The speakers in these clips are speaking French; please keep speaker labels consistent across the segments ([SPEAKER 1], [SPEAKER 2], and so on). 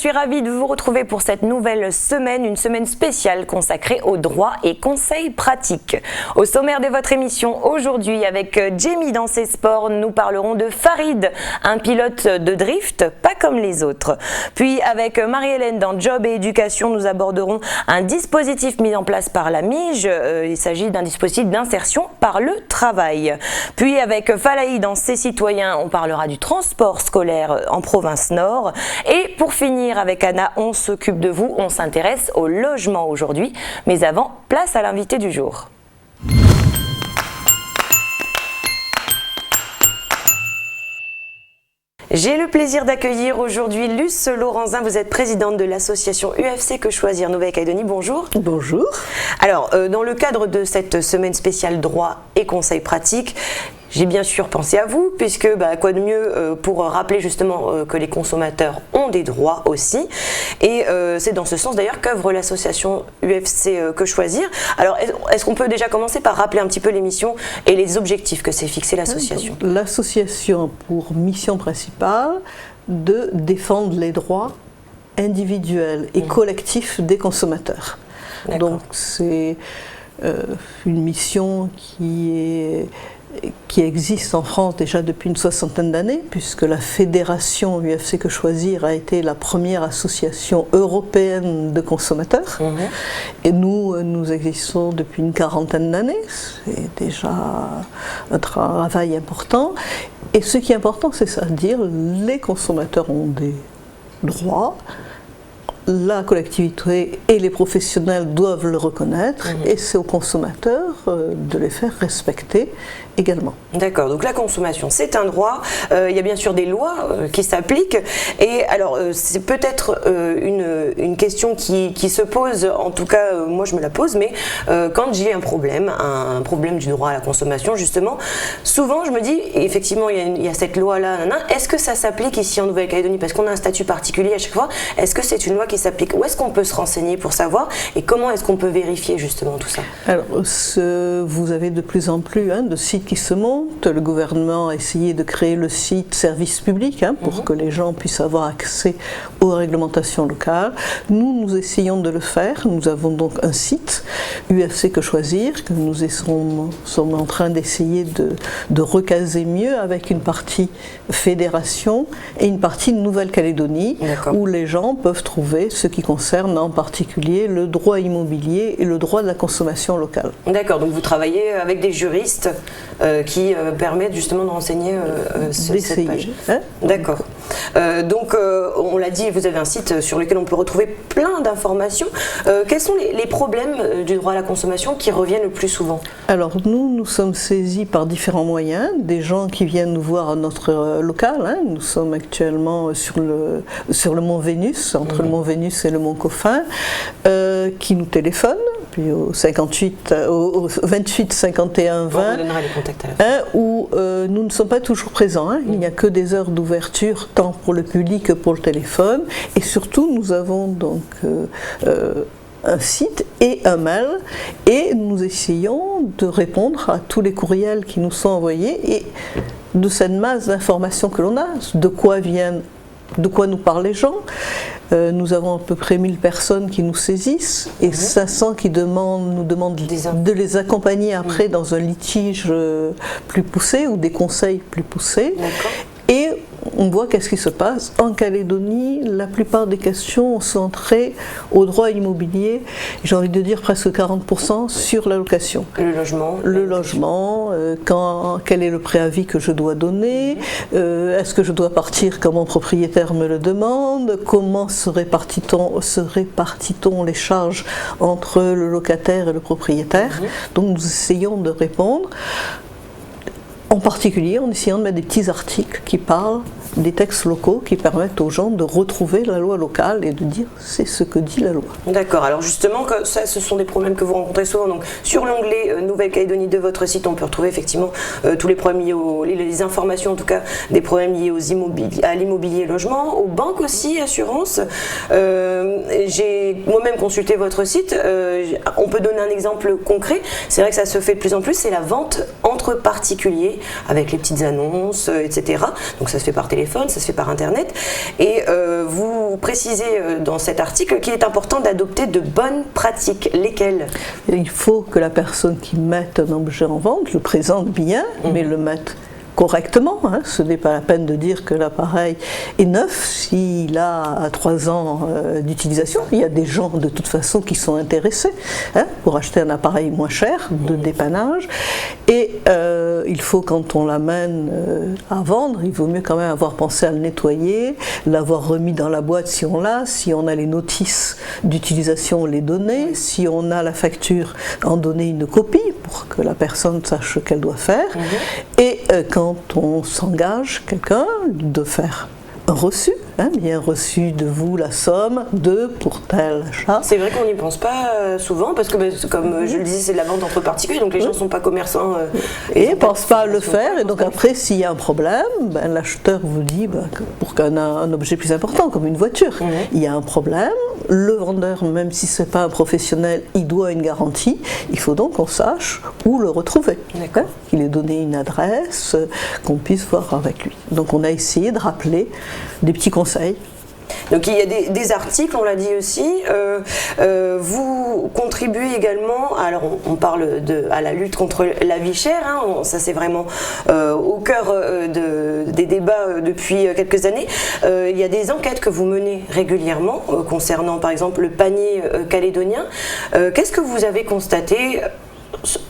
[SPEAKER 1] suis ravie de vous retrouver pour cette nouvelle semaine, une semaine spéciale consacrée aux droits et conseils pratiques. Au sommaire de votre émission aujourd'hui, avec Jamie dans ses sports, nous parlerons de Farid, un pilote de drift pas comme les autres. Puis avec Marie-Hélène dans Job et Éducation, nous aborderons un dispositif mis en place par la MIJ. Il s'agit d'un dispositif d'insertion par le travail. Puis avec Falaï dans Ses citoyens, on parlera du transport scolaire en province Nord. Et pour finir avec Anna, on s'occupe de vous, on s'intéresse au logement aujourd'hui. Mais avant, place à l'invité du jour. J'ai le plaisir d'accueillir aujourd'hui Luce Laurensin. Vous êtes présidente de l'association UFC Que Choisir Nouvelle-Calédonie. Bonjour.
[SPEAKER 2] Bonjour.
[SPEAKER 1] Alors, dans le cadre de cette semaine spéciale droit et conseils pratiques, j'ai bien sûr pensé à vous, puisque quoi de mieux pour rappeler justement que les consommateurs ont des droits aussi. Et c'est dans ce sens d'ailleurs qu'œuvre l'association UFC Que Choisir. Alors, est-ce qu'on peut déjà commencer par rappeler un petit peu les missions et les objectifs que s'est fixé l'association ?
[SPEAKER 2] L'association a pour mission principale de défendre les droits individuels et collectifs des consommateurs. Donc c'est une mission qui existe en France déjà depuis une soixantaine d'années, puisque la fédération UFC Que Choisir a été la première association européenne de consommateurs. Et nous existons depuis une quarantaine d'années. C'est déjà un travail important. Et ce qui est important, c'est ça, dire les consommateurs ont des droits, la collectivité et les professionnels doivent le reconnaître, et c'est aux consommateurs de les faire respecter également.
[SPEAKER 1] D'accord, donc la consommation c'est un droit, il y a bien sûr des lois qui s'appliquent, et alors c'est peut-être une question qui se pose, en tout cas moi je me la pose, mais quand j'ai un problème du droit à la consommation justement, souvent je me dis, effectivement il y a cette loi-là, est-ce que ça s'applique ici en Nouvelle-Calédonie, parce qu'on a un statut particulier à chaque fois, est-ce que c'est une loi qui s'applique, où est-ce qu'on peut se renseigner pour savoir, et comment est-ce qu'on peut vérifier justement tout ça?
[SPEAKER 2] Alors, vous avez de plus en plus de sites qui se montent. Le gouvernement a essayé de créer le site service public pour que les gens puissent avoir accès aux réglementations locales. Nous essayons de le faire. Nous avons donc un site, UFC Que Choisir, que nous sommes en train d'essayer de recaser mieux avec une partie fédération et une partie Nouvelle-Calédonie, où les gens peuvent trouver ce qui concerne en particulier le droit immobilier et le droit de la consommation locale.
[SPEAKER 1] D'accord, donc vous travaillez avec des juristes qui permettent justement de renseigner cette page. D'accord. Donc on l'a dit, vous avez un site sur lequel on peut retrouver plein d'informations. Quels sont les problèmes du droit à la consommation qui reviennent le plus souvent?
[SPEAKER 2] Alors nous sommes saisis par différents moyens, des gens qui viennent nous voir à notre local. Nous sommes actuellement sur le mont Vénus, entre le mont Vénus et le mont Coffin, qui nous téléphonent, puis au 28 51 20,
[SPEAKER 1] on donnera les contacts à la fin.
[SPEAKER 2] où nous ne sommes pas toujours présents. Il n'y a que des heures d'ouverture, tant pour le public que pour le téléphone, et surtout nous avons donc un site et un mail, et nous essayons de répondre à tous les courriels qui nous sont envoyés, et de cette masse d'informations que l'on a, de quoi nous parlent les gens. Nous avons à peu près 1000 personnes qui nous saisissent et 500 qui nous demandent de les accompagner après dans un litige plus poussé ou des conseils plus poussés. Et on voit qu'est-ce qui se passe. En Calédonie, la plupart des questions sont centrées au droit immobilier, j'ai envie de dire presque 40% sur la location. Le logement, quel est le préavis que je dois donner, est-ce que je dois partir quand mon propriétaire me le demande, comment se répartit-on les charges entre le locataire et le propriétaire. Donc nous essayons de répondre. En particulier en essayant de mettre des petits articles qui parlent des textes locaux qui permettent aux gens de retrouver la loi locale et de dire c'est ce que dit la loi.
[SPEAKER 1] D'accord, alors justement, ça, ce sont des problèmes que vous rencontrez souvent. Donc, sur l'onglet Nouvelle-Calédonie de votre site, on peut retrouver effectivement tous les problèmes liés les informations en tout cas, des problèmes liés à l'immobilier et logement, aux banques aussi, assurances. J'ai moi-même consulté votre site, on peut donner un exemple concret, c'est vrai que ça se fait de plus en plus, c'est la vente entre entre particuliers avec les petites annonces, etc. Donc ça se fait par téléphone, ça se fait par internet. Et vous précisez dans cet article qu'il est important d'adopter de bonnes pratiques. Lesquelles?
[SPEAKER 2] Il faut que la personne qui mette un objet en vente le présente bien, mais le mette correctement. Ce n'est pas la peine de dire que l'appareil est neuf s'il a 3 ans d'utilisation. Il y a des gens de toute façon qui sont intéressés pour acheter un appareil moins cher de dépannage. Et il faut, quand on l'amène à vendre, il vaut mieux quand même avoir pensé à le nettoyer, l'avoir remis dans la boîte si on l'a, si on a les notices d'utilisation, les donner, si on a la facture, en donner une copie pour que la personne sache ce qu'elle doit faire. Et quand on s'engage quelqu'un de faire un reçu, bien reçu de vous la somme de pour tel achat.
[SPEAKER 1] C'est vrai qu'on n'y pense pas souvent parce que comme je le disais, c'est de la vente entre particuliers, donc les gens ne sont pas commerçants.
[SPEAKER 2] Et ne pensent pas à le faire, et donc après s'il y a un problème, l'acheteur vous dit pour un objet plus important comme une voiture, il y a un problème, le vendeur, même si ce n'est pas un professionnel, il doit une garantie, il faut donc qu'on sache où le retrouver, qu'il ait donné une adresse, qu'on puisse voir avec lui. Donc on a essayé de rappeler des petits conseils.
[SPEAKER 1] Donc il y a des articles, on l'a dit aussi. Vous contribuez également, alors on parle à la lutte contre la vie chère, ça c'est vraiment au cœur des débats depuis quelques années. Il y a des enquêtes que vous menez régulièrement concernant par exemple le panier calédonien. Qu'est-ce que vous avez constaté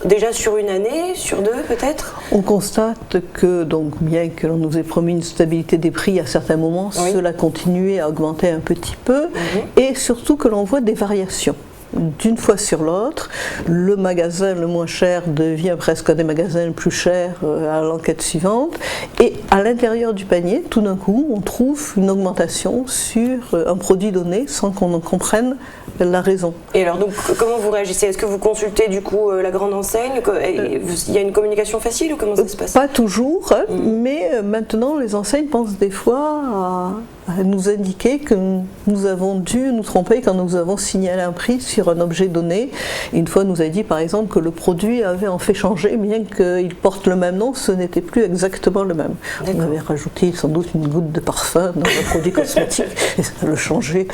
[SPEAKER 1] déjà sur une année, sur 2 peut-être?
[SPEAKER 2] On constate que, donc, bien que l'on nous ait promis une stabilité des prix à certains moments, cela continuait à augmenter un petit peu, et surtout que l'on voit des variations. D'une fois sur l'autre, le magasin le moins cher devient presque un des magasins les plus chers à l'enquête suivante, et à l'intérieur du panier, tout d'un coup, on trouve une augmentation sur un produit donné sans qu'on en comprenne la raison.
[SPEAKER 1] Et alors donc comment vous réagissez? Est-ce que vous consultez du coup la grande enseigne? Il y a une communication facile ou comment ça se passe?
[SPEAKER 2] Pas toujours, mais maintenant les enseignes pensent des fois à nous indiquer que nous avons dû nous tromper quand nous avons signalé un prix sur un objet donné. Une fois, on nous a dit par exemple que le produit avait en fait changé, bien qu'il porte le même nom, ce n'était plus exactement le même. On avait rajouté sans doute une goutte de parfum dans un produit cosmétique et ça le changeait.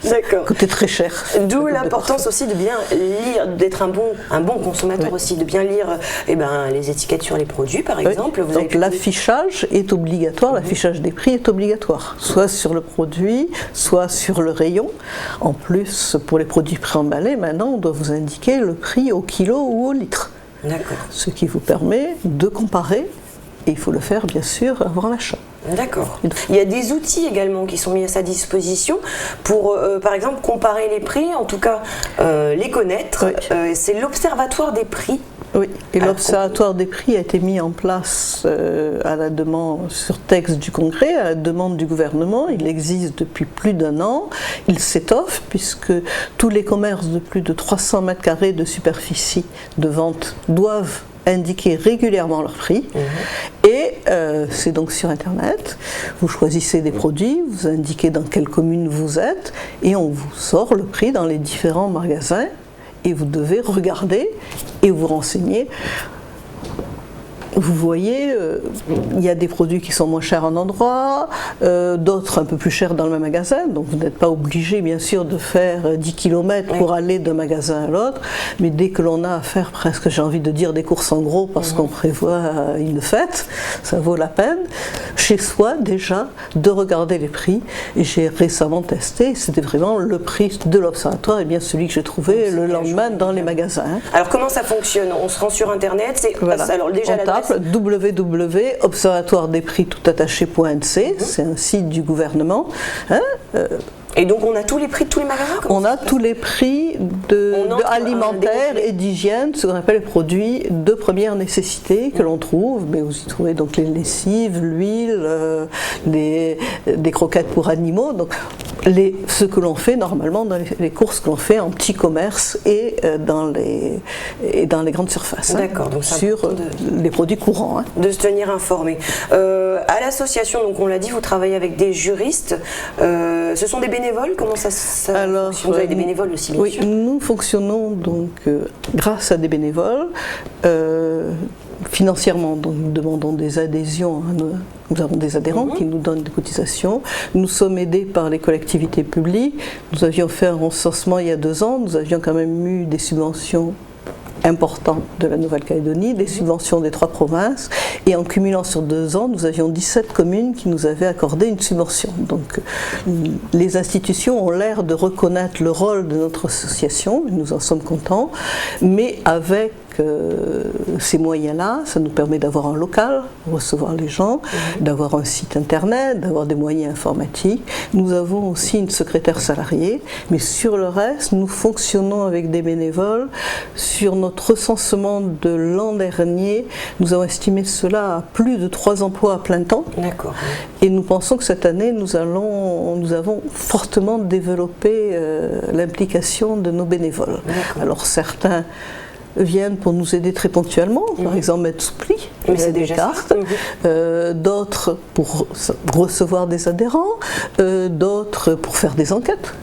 [SPEAKER 1] D'accord.
[SPEAKER 2] Coûtait très cher.
[SPEAKER 1] D'où l'importance aussi de bien lire, d'être un bon consommateur aussi, de bien lire les étiquettes sur les produits par exemple.
[SPEAKER 2] Donc l'affichage est obligatoire, l'affichage des prix est obligatoire. Soit sur le produit, soit sur le rayon. En plus, pour les produits préemballés, maintenant, on doit vous indiquer le prix au kilo ou au litre.
[SPEAKER 1] D'accord.
[SPEAKER 2] Ce qui vous permet de comparer, et il faut le faire, bien sûr, avant l'achat.
[SPEAKER 1] D'accord. Il y a des outils également qui sont mis à sa disposition pour, par exemple, comparer les prix, en tout cas les connaître. C'est l'Observatoire des prix.
[SPEAKER 2] Oui, et l'Observatoire des prix a été mis en place à la demande, sur texte du Congrès, à la demande du gouvernement. Il existe depuis plus d'1 an. Il s'étoffe puisque tous les commerces de plus de 300 mètres carrés de superficie de vente doivent indiquer régulièrement leur prix. Et c'est donc sur Internet. Vous choisissez des produits, vous indiquez dans quelle commune vous êtes et on vous sort le prix dans les différents magasins. Et vous devez regarder et vous renseigner. Vous voyez, il y a des produits qui sont moins chers en endroit, d'autres un peu plus chers dans le même magasin, donc vous n'êtes pas obligé bien sûr de faire 10 km pour aller d'un magasin à l'autre, mais dès que l'on a à faire presque, j'ai envie de dire, des courses en gros parce qu'on prévoit une fête, ça vaut la peine, chez soi déjà, de regarder les prix. Et j'ai récemment testé, c'était vraiment le prix de l'Observatoire, et bien celui que j'ai trouvé le lendemain dans les magasins.
[SPEAKER 1] Alors comment ça fonctionne? On se rend sur Internet, alors déjà l'adresse
[SPEAKER 2] www.observatoiredesprix.nc, c'est un site du gouvernement.
[SPEAKER 1] Et donc on a tous les prix de tous les magasins?
[SPEAKER 2] On a tous les prix alimentaires et d'hygiène, ce qu'on appelle les produits de première nécessité que l'on trouve, mais vous y trouvez donc les lessives, l'huile, des croquettes pour animaux, donc ce que l'on fait normalement dans les courses que l'on fait en petit commerce et dans les grandes surfaces.
[SPEAKER 1] D'accord, donc
[SPEAKER 2] sur les produits courants.
[SPEAKER 1] De se tenir informé. À l'association, donc on l'a dit, vous travaillez avec des juristes. Ce sont des bénévoles? Comment ça fonctionne? Vous avez des bénévoles aussi, bien sûr.
[SPEAKER 2] Nous fonctionnons donc grâce à des bénévoles. financièrement, donc nous demandons des adhésions, nous avons des adhérents qui nous donnent des cotisations. Nous sommes aidés par les collectivités publiques. Nous avions fait un recensement il y a 2 ans, nous avions quand même eu des subventions importants de la Nouvelle-Calédonie, des subventions des 3 provinces, et en cumulant sur 2 ans, nous avions 17 communes qui nous avaient accordé une subvention. Donc les institutions ont l'air de reconnaître le rôle de notre association, nous en sommes contents, mais avec ces moyens-là, ça nous permet d'avoir un local, recevoir les gens, d'avoir un site internet, d'avoir des moyens informatiques. Nous avons aussi une secrétaire salariée, mais sur le reste, nous fonctionnons avec des bénévoles. Sur notre recensement de l'an dernier, nous avons estimé cela à plus de 3 emplois à plein temps.
[SPEAKER 1] D'accord.
[SPEAKER 2] Et nous pensons que cette année, nous avons fortement développé l'implication de nos bénévoles. Alors certains viennent pour nous aider très ponctuellement, par exemple mettre sous pli des cartes, d'autres pour recevoir des adhérents, d'autres pour faire des enquêtes.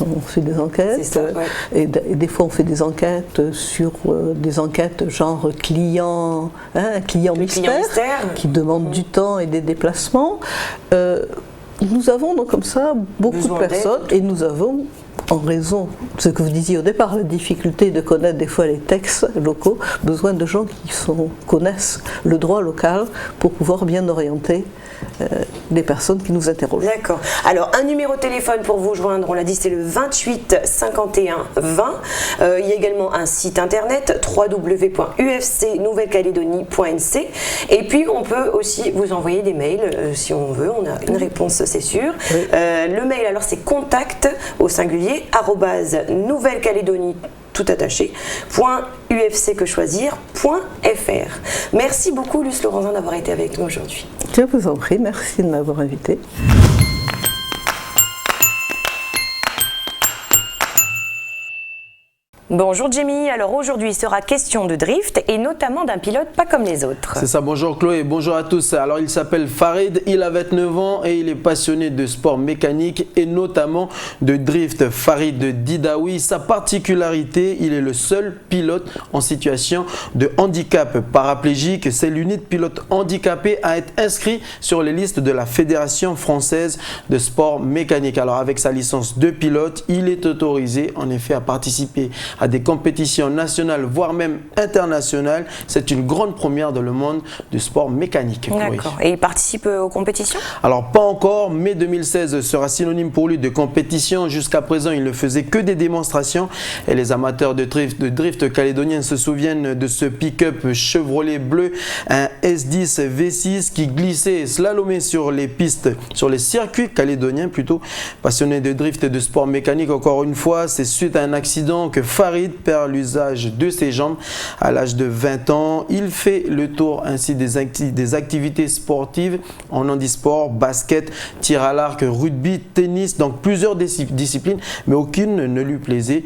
[SPEAKER 2] On fait des enquêtes,
[SPEAKER 1] ça,
[SPEAKER 2] et des fois on fait des enquêtes sur des enquêtes genre client, client mystère, qui demande du temps et des déplacements. Nous avons donc comme ça beaucoup de personnes et nous avons, en raison de ce que vous disiez au départ, la difficulté de connaître des fois les textes locaux, besoin de gens qui connaissent le droit local pour pouvoir bien orienter les personnes qui nous interrogent.
[SPEAKER 1] D'accord. Alors, un numéro de téléphone pour vous joindre, on l'a dit, c'est le 28 51 20. Il y a également un site internet www.ufcnouvellecalédonie.nc. Et puis, on peut aussi vous envoyer des mails si on veut. On a une réponse, c'est sûr. Oui. Le mail, alors, c'est contact au singulier @nouvellecalédonie tout attaché, .ufcquechoisir.fr. Merci beaucoup, Luce Laurensin, d'avoir été avec nous aujourd'hui.
[SPEAKER 2] Je vous en prie, merci de m'avoir invité.
[SPEAKER 1] Bonjour Jamie, alors aujourd'hui il sera question de drift et notamment d'un pilote pas comme les autres.
[SPEAKER 3] C'est ça, bonjour Chloé, bonjour à tous. Alors il s'appelle Farid, il a 29 ans et il est passionné de sport mécanique et notamment de drift. Farid Didaoui, sa particularité, il est le seul pilote en situation de handicap paraplégique. C'est l'unique pilote handicapé à être inscrit sur les listes de la Fédération française de sport mécanique. Alors avec sa licence de pilote, il est autorisé en effet à participer à des compétitions nationales, voire même internationales. C'est une grande première dans le monde du sport mécanique.
[SPEAKER 1] D'accord. Et il participe aux compétitions?
[SPEAKER 3] Alors pas encore, mai 2016 sera synonyme pour lui de compétition. Jusqu'à présent, il ne faisait que des démonstrations. Et les amateurs de drift calédoniens se souviennent de ce pick-up Chevrolet bleu, un S10 V6 qui glissait et slalomait sur les pistes, sur les circuits calédoniens plutôt. Passionné de drift et de sport mécanique, encore une fois, c'est suite à un accident que Farid perd l'usage de ses jambes à l'âge de 20 ans. Il fait le tour ainsi des activités sportives en handisport, basket, tir à l'arc, rugby, tennis, donc plusieurs disciplines, mais aucune ne lui plaisait.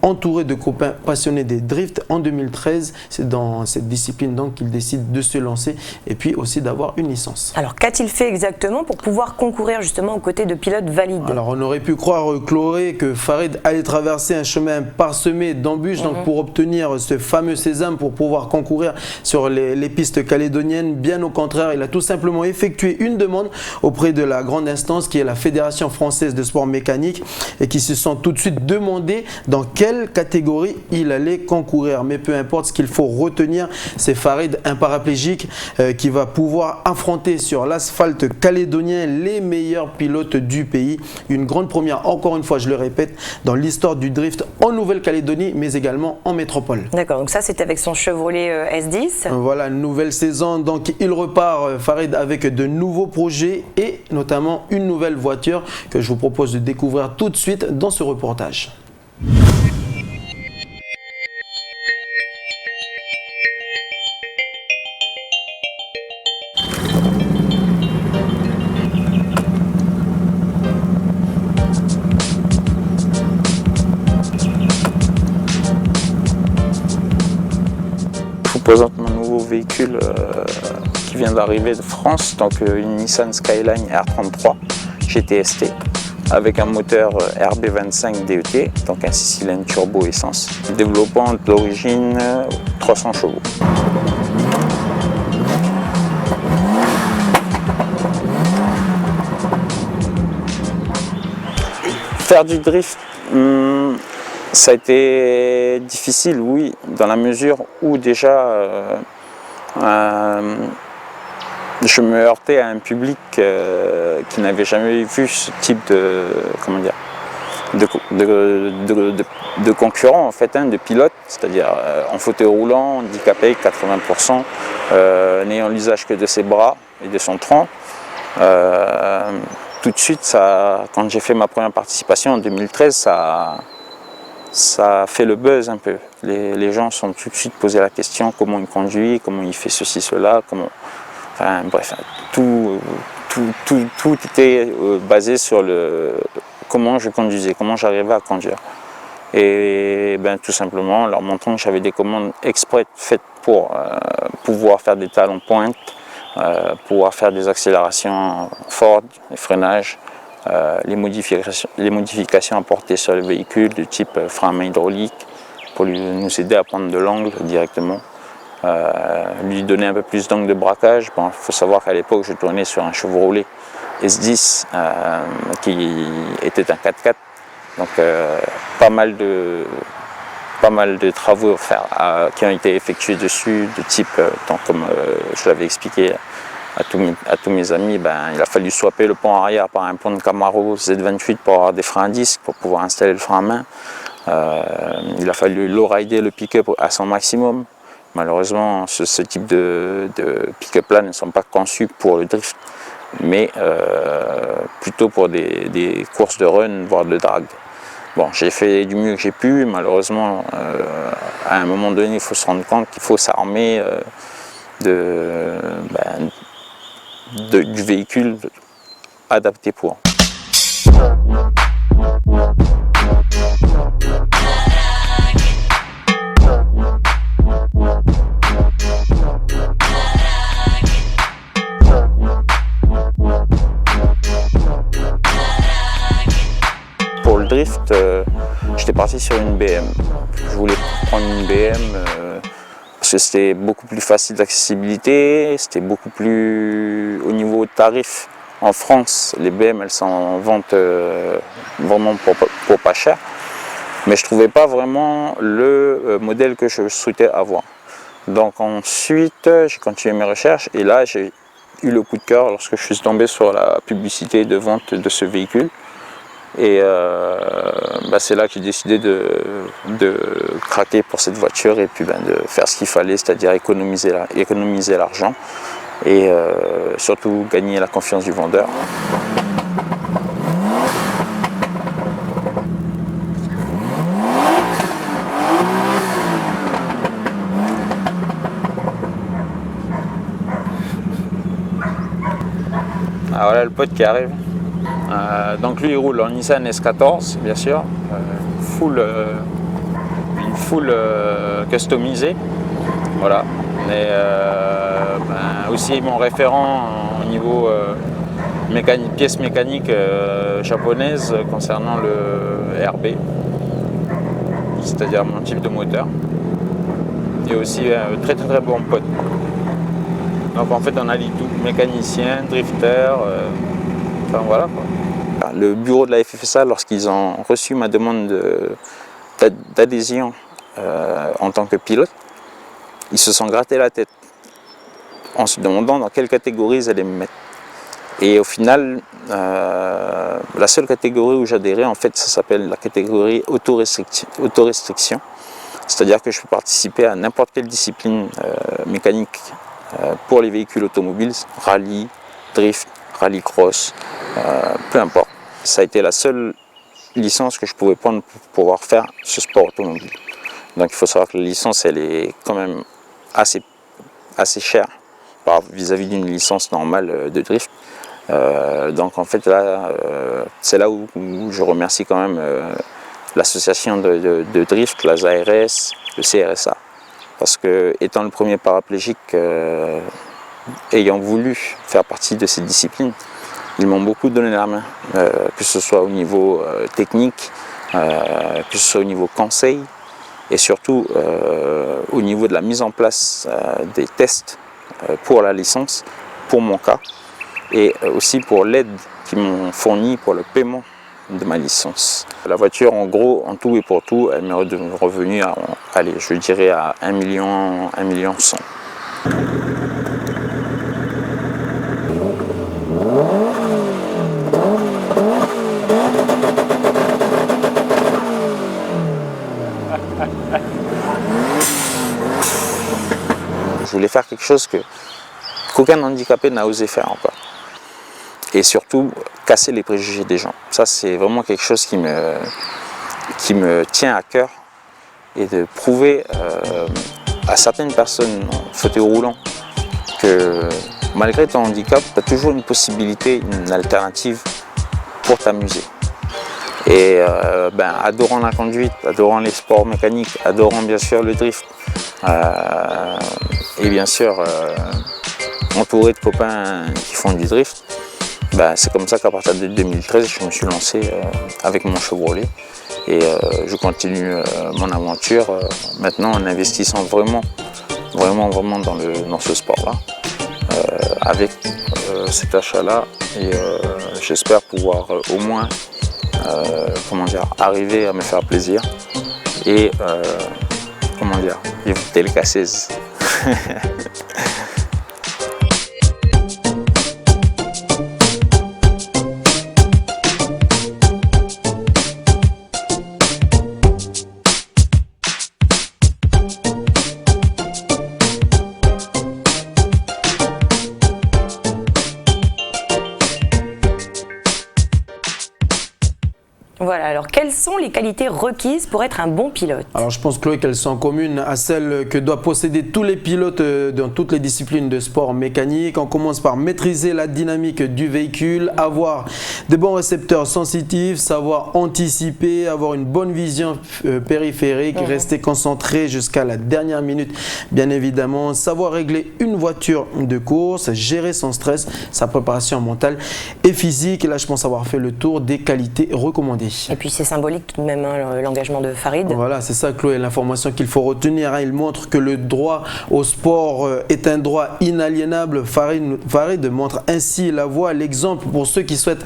[SPEAKER 3] Entouré de copains passionnés des drifts, en 2013, c'est dans cette discipline donc qu'il décide de se lancer et puis aussi d'avoir une licence.
[SPEAKER 1] Alors qu'a-t-il fait exactement pour pouvoir concourir justement aux côtés de pilotes valides?
[SPEAKER 3] Alors on aurait pu croire, Chloé, que Farid allait traverser un chemin parsemé d'embûches donc pour obtenir ce fameux sésame pour pouvoir concourir sur les pistes calédoniennes. Bien au contraire, il a tout simplement effectué une demande auprès de la grande instance qui est la Fédération française de sport mécanique et qui se sont tout de suite demandé dans quelle catégorie il allait concourir. Mais peu importe, ce qu'il faut retenir, c'est Farid, un paraplégique qui va pouvoir affronter sur l'asphalte calédonien les meilleurs pilotes du pays. Une grande première, encore une fois, je le répète, dans l'histoire du drift en Nouvelle-Calédonie, mais également en métropole.
[SPEAKER 1] D'accord, donc ça c'était avec son Chevrolet S10.
[SPEAKER 3] Voilà, nouvelle saison, donc il repart, Farid, avec de nouveaux projets et notamment une nouvelle voiture que je vous propose de découvrir tout de suite dans ce reportage.
[SPEAKER 4] Je vous présente mon nouveau véhicule qui vient d'arriver de France, donc une Nissan Skyline R33 GTST avec un moteur RB25 DET, donc un 6 cylindres turbo essence, développant d'origine 300 chevaux. Faire du drift, ça a été difficile, oui, dans la mesure où déjà je me heurtais à un public qui n'avait jamais vu ce type de, comment dire, de concurrents en fait, de pilotes, c'est-à-dire en fauteuil roulant, handicapé 80%, n'ayant l'usage que de ses bras et de son tronc. Tout de suite, quand j'ai fait ma première participation en 2013, ça a fait le buzz un peu. Les gens sont tout de suite posé la question comment il conduit, comment il fait ceci, cela, comment... Enfin bref, tout était basé sur comment je conduisais, comment j'arrivais à conduire. Et tout simplement en leur montrant que j'avais des commandes exprès faites pour pouvoir faire des talons pointe, pouvoir faire des accélérations fortes, des freinages, les modifications apportées sur le véhicule de type frein à main hydraulique pour nous aider à prendre de l'angle directement, lui donner un peu plus d'angle de braquage. Bon, il faut savoir qu'à l'époque je tournais sur un Chevrolet S10 qui était un 4x4, donc pas mal de travaux qui ont été effectués dessus, de type, comme je l'avais expliqué à tous mes amis, il a fallu swapper le pont arrière par un pont de Camaro Z28 pour avoir des freins à disque, pour pouvoir installer le frein à main. Il a fallu low-rider le pick-up à son maximum. Malheureusement, ce type de pick-up-là ne sont pas conçus pour le drift, mais plutôt pour des courses de run, voire de drag. Bon, j'ai fait du mieux que j'ai pu. Malheureusement, à un moment donné, il faut se rendre compte qu'il faut s'armer du véhicule adapté pour. Pour le drift, j'étais parti sur une BM. Je voulais prendre une BM parce que c'était beaucoup plus facile d'accessibilité, c'était beaucoup plus au niveau tarif. En France, les BM elles s'en vendent vraiment pour pas cher, mais je ne trouvais pas vraiment le modèle que je souhaitais avoir. Donc ensuite, j'ai continué mes recherches et là j'ai eu le coup de cœur lorsque je suis tombé sur la publicité de vente de ce véhicule. Et c'est là que j'ai décidé de craquer pour cette voiture et puis de faire ce qu'il fallait, c'est-à-dire économiser l'argent et surtout gagner la confiance du vendeur. Ah, voilà le pote qui arrive. Donc lui il roule en Nissan S14 bien sûr, une full customisée, voilà. Mais aussi mon référent au niveau pièces mécaniques japonaises concernant le RB, c'est-à-dire mon type de moteur. Et aussi très bon pote. Donc en fait on allie tout, mécanicien, drifter, enfin voilà quoi. Le bureau de la FFSA, lorsqu'ils ont reçu ma demande d'adhésion en tant que pilote, ils se sont grattés la tête en se demandant dans quelle catégorie ils allaient me mettre. Et au final, la seule catégorie où j'adhérais, en fait, ça s'appelle la catégorie autorestriction. C'est-à-dire que je peux participer à n'importe quelle discipline mécanique pour les véhicules automobiles, rallye, drift, rallycross, peu importe. Ça a été la seule licence que je pouvais prendre pour pouvoir faire ce sport automobile. Donc il faut savoir que la licence elle est quand même assez chère vis-à-vis d'une licence normale de drift. Donc en fait là, c'est là où je remercie quand même l'association de drift, la ZARS, le CRSA. Parce que étant le premier paraplégique ayant voulu faire partie de cette discipline, ils m'ont beaucoup donné la main, que ce soit au niveau technique, que ce soit au niveau conseil et surtout au niveau de la mise en place des tests pour la licence, pour mon cas, et aussi pour l'aide qu'ils m'ont fournie pour le paiement de ma licence. La voiture, en gros, en tout et pour tout, elle m'est revenue à, allez, je dirais à 1 million 100 000. Je voulais faire quelque chose qu'aucun handicapé n'a osé faire encore. Et surtout, casser les préjugés des gens. Ça, c'est vraiment quelque chose qui me tient à cœur. Et de prouver à certaines personnes en fauteuil roulant que malgré ton handicap, tu as toujours une possibilité, une alternative pour t'amuser. Et adorant la conduite, adorant les sports mécaniques, adorant bien sûr le drift, et bien sûr entouré de copains qui font du drift, c'est comme ça qu'à partir de 2013 je me suis lancé avec mon Chevrolet et je continue mon aventure maintenant en investissant vraiment dans ce sport-là, avec cet achat-là, et j'espère pouvoir au moins arriver à me faire plaisir et vivre tel qu'Assez.
[SPEAKER 1] Voilà, alors quelles sont les qualités requises pour être un bon pilote?
[SPEAKER 3] Alors je pense, Chloé, qu'elles sont communes à celles que doivent posséder tous les pilotes dans toutes les disciplines de sport mécanique. On commence par maîtriser la dynamique du véhicule, avoir de bons récepteurs sensitifs, savoir anticiper, avoir une bonne vision périphérique, rester concentré jusqu'à la dernière minute bien évidemment, savoir régler une voiture de course, gérer son stress, sa préparation mentale et physique. Et là je pense avoir fait le tour des qualités recommandées.
[SPEAKER 1] Et puis c'est symbolique tout de même, hein, l'engagement de Farid.
[SPEAKER 3] Voilà, c'est ça, Chloé, l'information qu'il faut retenir. Il montre que le droit au sport est un droit inaliénable. Farid montre ainsi la voie, l'exemple pour ceux qui souhaitent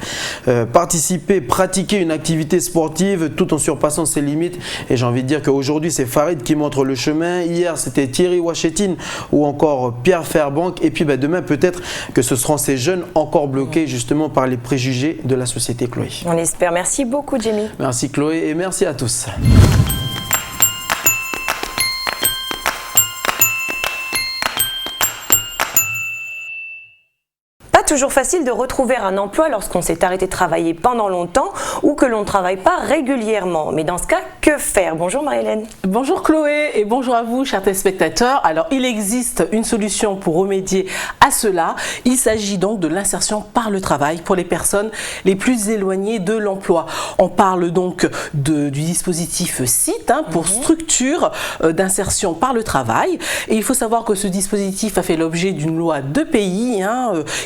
[SPEAKER 3] participer, pratiquer une activité sportive tout en surpassant ses limites. Et j'ai envie de dire qu'aujourd'hui, c'est Farid qui montre le chemin. Hier, c'était Thierry Wachetine ou encore Pierre Fairbank. Et puis demain, peut-être que ce seront ces jeunes encore bloqués justement par les préjugés de la société, Chloé.
[SPEAKER 1] On espère. Merci beaucoup, Jamie.
[SPEAKER 3] Merci, Chloé, et merci à tous.
[SPEAKER 1] Toujours facile de retrouver un emploi lorsqu'on s'est arrêté de travailler pendant longtemps ou que l'on ne travaille pas régulièrement. Mais dans ce cas, que faire? Bonjour Marie-Hélène.
[SPEAKER 5] Bonjour Chloé et bonjour à vous chers téléspectateurs. Alors il existe une solution pour remédier à cela. Il s'agit donc de l'insertion par le travail pour les personnes les plus éloignées de l'emploi. On parle donc du dispositif SIT pour structure d'insertion par le travail. Et il faut savoir que ce dispositif a fait l'objet d'une loi de pays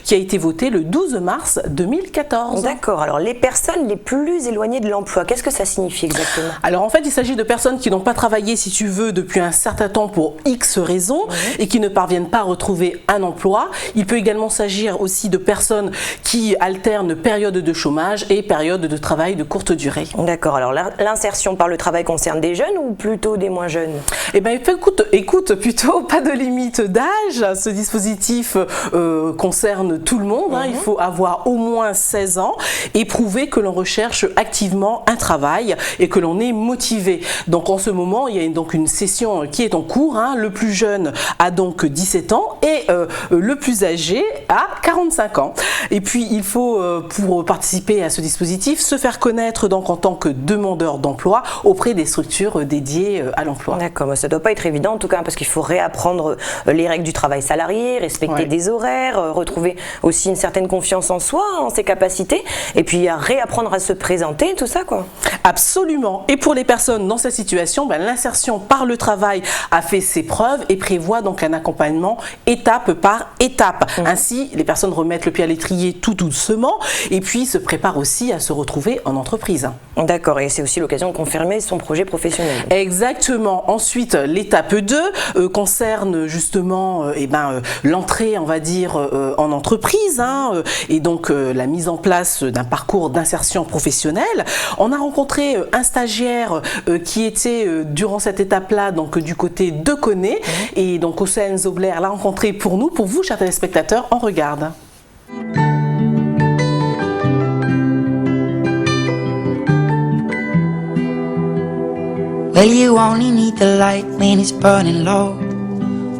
[SPEAKER 5] qui a été votée le 12 mars 2014.
[SPEAKER 1] D'accord, alors les personnes les plus éloignées de l'emploi, qu'est-ce que ça signifie exactement?
[SPEAKER 5] Alors en fait il s'agit de personnes qui n'ont pas travaillé, si tu veux, depuis un certain temps pour X raisons et qui ne parviennent pas à retrouver un emploi. Il peut également s'agir aussi de personnes qui alternent période de chômage et période de travail de courte durée.
[SPEAKER 1] D'accord, alors l'insertion par le travail concerne des jeunes ou plutôt des moins jeunes?
[SPEAKER 5] Eh bien écoute, plutôt pas de limite d'âge. Ce dispositif concerne tout le monde. Il faut avoir au moins 16 ans et prouver que l'on recherche activement un travail et que l'on est motivé. Donc en ce moment, il y a donc une session qui est en cours. Le plus jeune a donc 17 ans et le plus âgé a 45 ans. Et puis il faut, pour participer à ce dispositif, se faire connaître donc en tant que demandeur d'emploi auprès des structures dédiées à l'emploi.
[SPEAKER 1] D'accord, ça ne doit pas être évident en tout cas parce qu'il faut réapprendre les règles du travail salarié, respecter des horaires, retrouver aussi une certaine confiance en soi, en ses capacités, et puis à réapprendre à se présenter, tout ça quoi.
[SPEAKER 5] Absolument. Et pour les personnes dans cette situation, l'insertion par le travail a fait ses preuves et prévoit donc un accompagnement étape par étape. Ainsi, les personnes remettent le pied à l'étrier tout doucement et puis se préparent aussi à se retrouver en entreprise.
[SPEAKER 1] D'accord, et c'est aussi l'occasion de confirmer son projet professionnel.
[SPEAKER 5] Exactement. Ensuite, l'étape 2 concerne justement l'entrée, on va dire, en entreprise. entreprises et donc la mise en place d'un parcours d'insertion professionnelle. On a rencontré un stagiaire qui était durant cette étape-là donc du côté de Koné et donc Océane Zobler l'a rencontré pour nous, pour vous chers téléspectateurs, on regarde.
[SPEAKER 6] Well, you only need the light when it's burning low.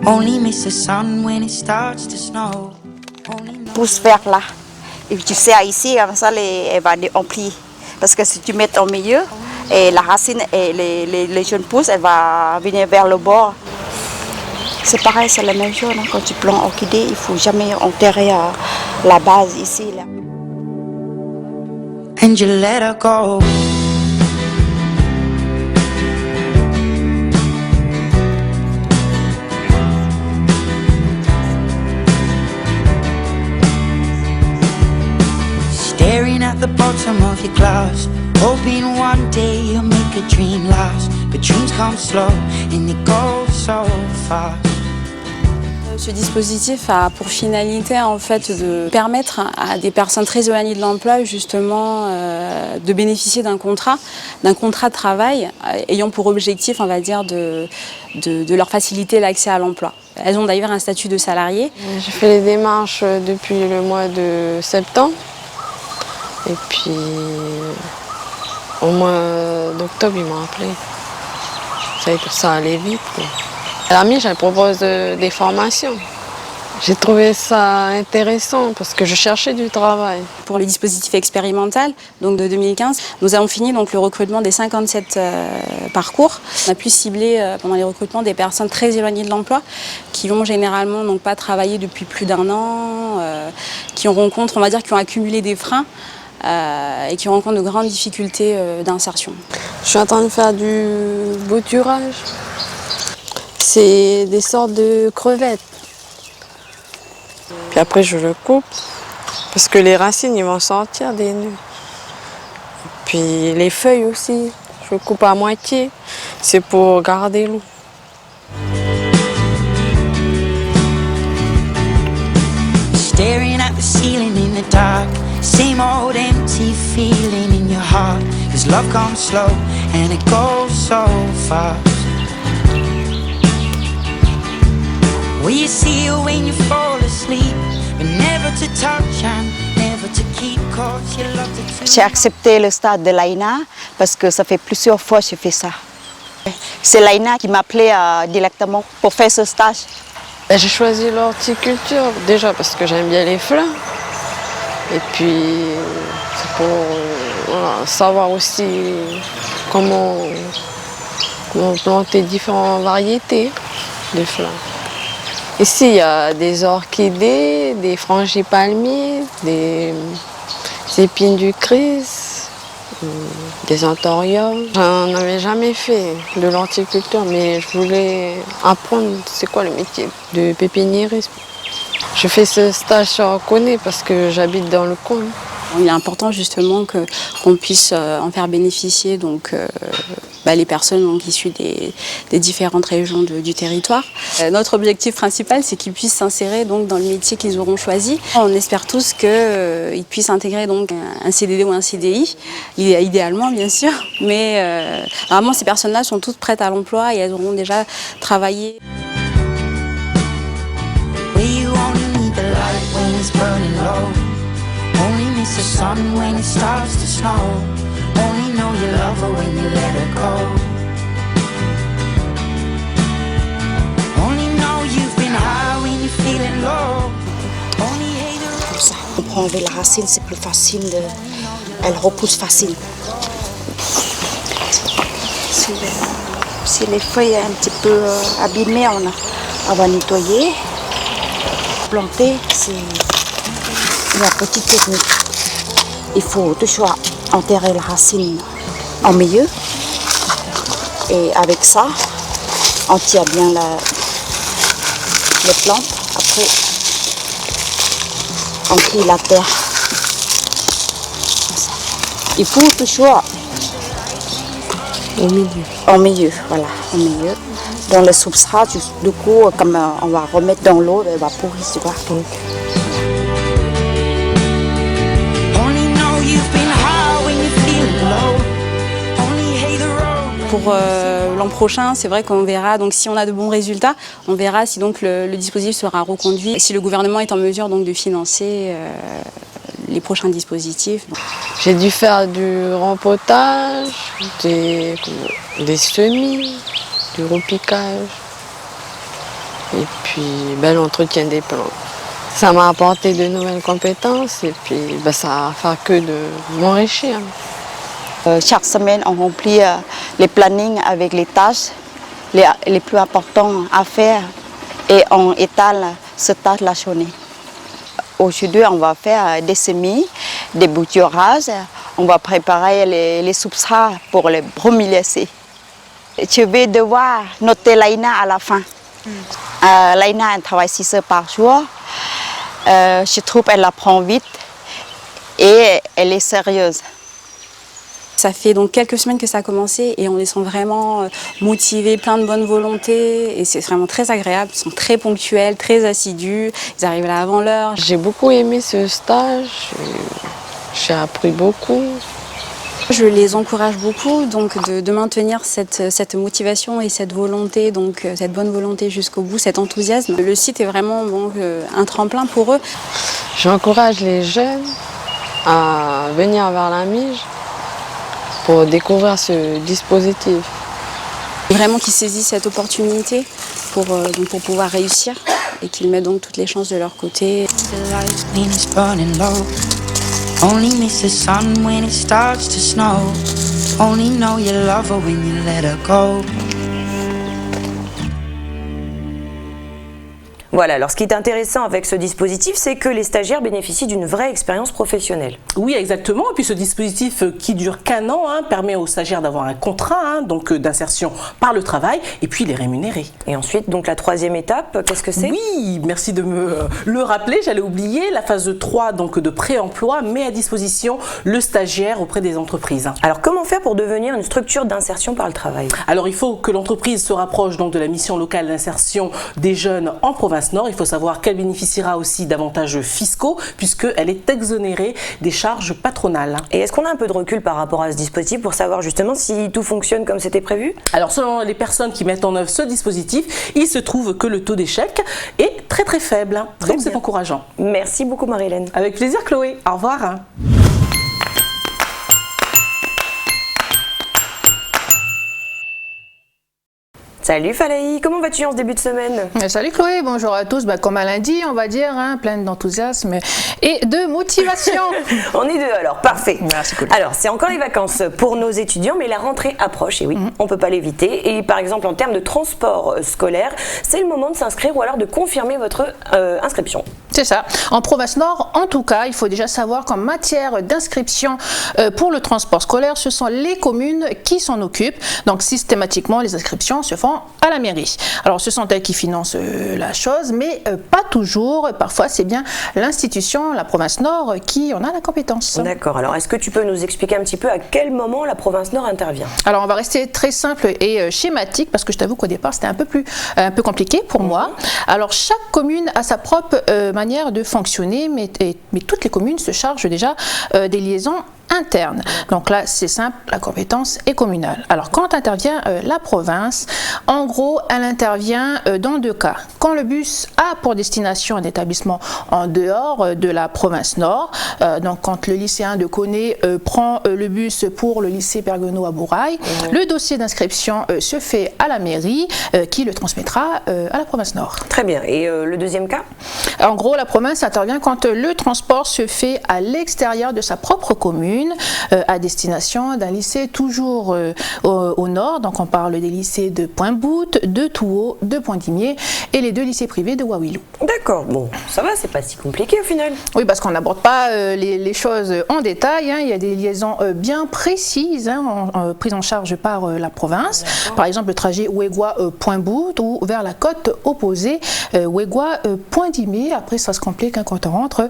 [SPEAKER 6] Only miss the sun when it starts to snow.
[SPEAKER 7] Pousse vers là. Et tu sais, ici, comme ça, elle va déemplir. Parce que si tu mets au milieu, et la racine et les jeunes pousses, elle va venir vers le bord. C'est pareil, c'est la même chose. Quand tu plantes orchidée, il ne faut jamais enterrer la base ici. Là.
[SPEAKER 6] And you let her go. Staring at the bottom of your glass, hoping one day you'll make a dream last. But dreams come slow and they go so fast.
[SPEAKER 8] Ce dispositif a pour finalité en fait de permettre à des personnes très éloignées de l'emploi justement de bénéficier d'un contrat de travail ayant pour objectif, on va dire, de leur faciliter l'accès à l'emploi. Elles ont d'ailleurs un statut de salarié.
[SPEAKER 9] J'ai fait les démarches depuis le mois de septembre. Et puis, au mois d'octobre, ils m'ont appelé. Ça allait vite. À l'AMI, je propose des formations. J'ai trouvé ça intéressant parce que je cherchais du travail.
[SPEAKER 8] Pour le dispositif expérimental donc de 2015, nous avons fini donc le recrutement des 57 parcours. On a pu cibler pendant les recrutements des personnes très éloignées de l'emploi qui n'ont généralement donc pas travaillé depuis plus d'1 an, qui ont accumulé des freins. Et qui rencontrent de grandes difficultés d'insertion.
[SPEAKER 9] Je suis en train de faire du bouturage. C'est des sortes de crevettes. Puis après je le coupe parce que les racines ils vont sortir des nœuds. Puis les feuilles aussi, je le coupe à moitié. C'est pour garder l'eau.
[SPEAKER 6] Staring at the ceiling in the dark. Same old empty feeling in your heart. Cause love comes slow and it goes so fast. Will you see you when you fall asleep? But never to touch and never to keep cause you love to.
[SPEAKER 7] J'ai accepté le stage de l'AINA parce que ça fait plusieurs fois que je fais ça. C'est l'AINA qui m'appelait directement pour faire ce stage.
[SPEAKER 9] J'ai choisi l'horticulture déjà parce que j'aime bien les fleurs. Et puis c'est pour savoir aussi comment planter différentes variétés de fleurs. Ici il y a des orchidées, des frangipalmiers, des épines du Christ, des anthuriums. J'en avais jamais fait de l'horticulture mais je voulais apprendre c'est quoi le métier de pépiniériste. Je fais ce stage sur Koné parce que j'habite dans le coin.
[SPEAKER 8] Il est important justement qu'on puisse en faire bénéficier donc, les personnes donc, issues des différentes régions du territoire. Notre objectif principal, c'est qu'ils puissent s'insérer donc, dans le métier qu'ils auront choisi. On espère tous qu'ils puissent intégrer donc, un CDD ou un CDI, idéalement bien sûr. Mais vraiment, ces personnes-là sont toutes prêtes à l'emploi et elles auront déjà travaillé.
[SPEAKER 6] Only miss the sun when it starts to snow. Only know you love her when you let her go. Only know you've been high when you're feeling low. Only hate her.
[SPEAKER 7] Comme ça, on prend avec la racine, c'est plus facile. Elle repousse facile. Si les feuilles sont un petit peu abîmées, on va nettoyer. Planter, c'est la petite technique. Il faut toujours enterrer la racine en milieu. Et avec ça, on tire bien les plantes. Après, on plie la terre. Il faut toujours au milieu, voilà, au milieu. Dans le substrat, du coup, comme on va remettre dans l'eau, elle va pourrir, tu vois.
[SPEAKER 6] you've been high when you're feeling low. Only hey the road.
[SPEAKER 8] Pour l'an prochain, c'est vrai qu'on verra, donc si on a de bons résultats, on verra si donc le dispositif sera reconduit, et si le gouvernement est en mesure donc de financer les prochains dispositifs.
[SPEAKER 9] J'ai dû faire du rempotage, des semis, du repiquage et puis l'entretien des plantes. Ça m'a apporté de nouvelles compétences et puis ça va faire que de m'enrichir.
[SPEAKER 7] Chaque semaine, on remplit les plannings avec les tâches les plus importantes à faire et on étale ces tâches la journée. Aujourd'hui, on va faire des semis, des bouturages, on va préparer les substrats pour les bromeliaceae. Tu vais devoir noter Laïna à la fin. Laïna, elle travaille 6 heures par jour. Je trouve qu'elle apprend vite et elle est sérieuse.
[SPEAKER 8] Ça fait donc quelques semaines que ça a commencé et on les sent vraiment motivés, plein de bonne volonté et c'est vraiment très agréable. Ils sont très ponctuels, très assidus, ils arrivent là avant l'heure.
[SPEAKER 9] J'ai beaucoup aimé ce stage, j'ai appris beaucoup.
[SPEAKER 8] Je les encourage beaucoup donc de maintenir cette motivation et cette volonté, donc cette bonne volonté jusqu'au bout, cet enthousiasme. Le site est vraiment un tremplin pour eux.
[SPEAKER 9] J'encourage les jeunes à venir vers la Mige pour découvrir ce dispositif.
[SPEAKER 8] Vraiment qu'ils saisissent cette opportunité pour pouvoir réussir et qu'ils mettent donc toutes les chances de leur côté.
[SPEAKER 6] Only miss the sun when it starts to snow. Only know you love her when you let her go.
[SPEAKER 1] Voilà, alors ce qui est intéressant avec ce dispositif, c'est que les stagiaires bénéficient d'une vraie expérience professionnelle.
[SPEAKER 5] Oui, exactement. Et puis ce dispositif qui dure qu'un an permet aux stagiaires d'avoir un contrat donc d'insertion par le travail et puis les rémunérer.
[SPEAKER 1] Et ensuite, donc la troisième étape, qu'est-ce que c'est?
[SPEAKER 5] Oui, merci de me le rappeler, j'allais oublier. La phase 3 donc de pré-emploi met à disposition le stagiaire auprès des entreprises.
[SPEAKER 1] Alors comment faire pour devenir une structure d'insertion par le travail?
[SPEAKER 5] Alors il faut que l'entreprise se rapproche donc de la mission locale d'insertion des jeunes en province Nord. Il faut savoir qu'elle bénéficiera aussi d'avantages fiscaux puisqu'elle est exonérée des charges patronales.
[SPEAKER 1] Et est-ce qu'on a un peu de recul par rapport à ce dispositif pour savoir justement si tout fonctionne comme c'était prévu?
[SPEAKER 5] Alors selon les personnes qui mettent en œuvre ce dispositif, il se trouve que le taux d'échec est très très faible. Donc c'est encourageant.
[SPEAKER 1] Merci beaucoup Marie-Hélène.
[SPEAKER 5] Avec plaisir Chloé. Au revoir.
[SPEAKER 1] Salut Falaï, comment vas-tu en ce début de semaine?
[SPEAKER 10] Salut Chloé, bonjour à tous. Comme à lundi, on va dire, plein d'enthousiasme et de motivation.
[SPEAKER 1] On est deux alors, parfait.
[SPEAKER 10] Merci, cool.
[SPEAKER 1] Alors, c'est encore les vacances pour nos étudiants, mais la rentrée approche, et oui, on ne peut pas l'éviter. Et par exemple, en termes de transport scolaire, c'est le moment de s'inscrire ou alors de confirmer votre inscription.
[SPEAKER 10] C'est ça. En province Nord, en tout cas, il faut déjà savoir qu'en matière d'inscription pour le transport scolaire, ce sont les communes qui s'en occupent. Donc, systématiquement, les inscriptions se font à la mairie. Alors, ce sont elles qui financent la chose, mais pas toujours. Parfois, c'est bien l'institution, la province Nord, qui en a la compétence.
[SPEAKER 1] D'accord. Alors, est-ce que tu peux nous expliquer un petit peu à quel moment la province Nord intervient?
[SPEAKER 10] Alors, on va rester très simple et schématique, parce que je t'avoue qu'au départ, c'était un peu compliqué pour moi. Alors, chaque commune a sa propre manière de fonctionner, mais toutes les communes se chargent déjà des liaisons interne. Donc là, c'est simple, la compétence est communale. Alors, quand intervient la province, en gros, elle intervient dans deux cas. Quand le bus a pour destination un établissement en dehors de la province Nord, donc quand le lycéen de Koné prend le bus pour le lycée Berguenot à Bourail, le dossier d'inscription se fait à la mairie qui le transmettra à la province Nord.
[SPEAKER 1] Très bien. Et le deuxième cas?
[SPEAKER 10] En gros, la province intervient quand le transport se fait à l'extérieur de sa propre commune, à destination d'un lycée toujours au nord. Donc on parle des lycées de Pointe-Boute, de Touault, de Pointe-Dimier et les deux lycées privés de Wawilou.
[SPEAKER 1] D'accord, bon, ça va, c'est pas si compliqué au final.
[SPEAKER 10] Oui, parce qu'on n'aborde pas les choses en détail. Il y a des liaisons bien précises prises en charge par la province. Par exemple, le trajet Ouégois-Pointe-Boute ou vers la côte opposée Ouégois-Pointe-Dimier. Après, ça se complique quand on rentre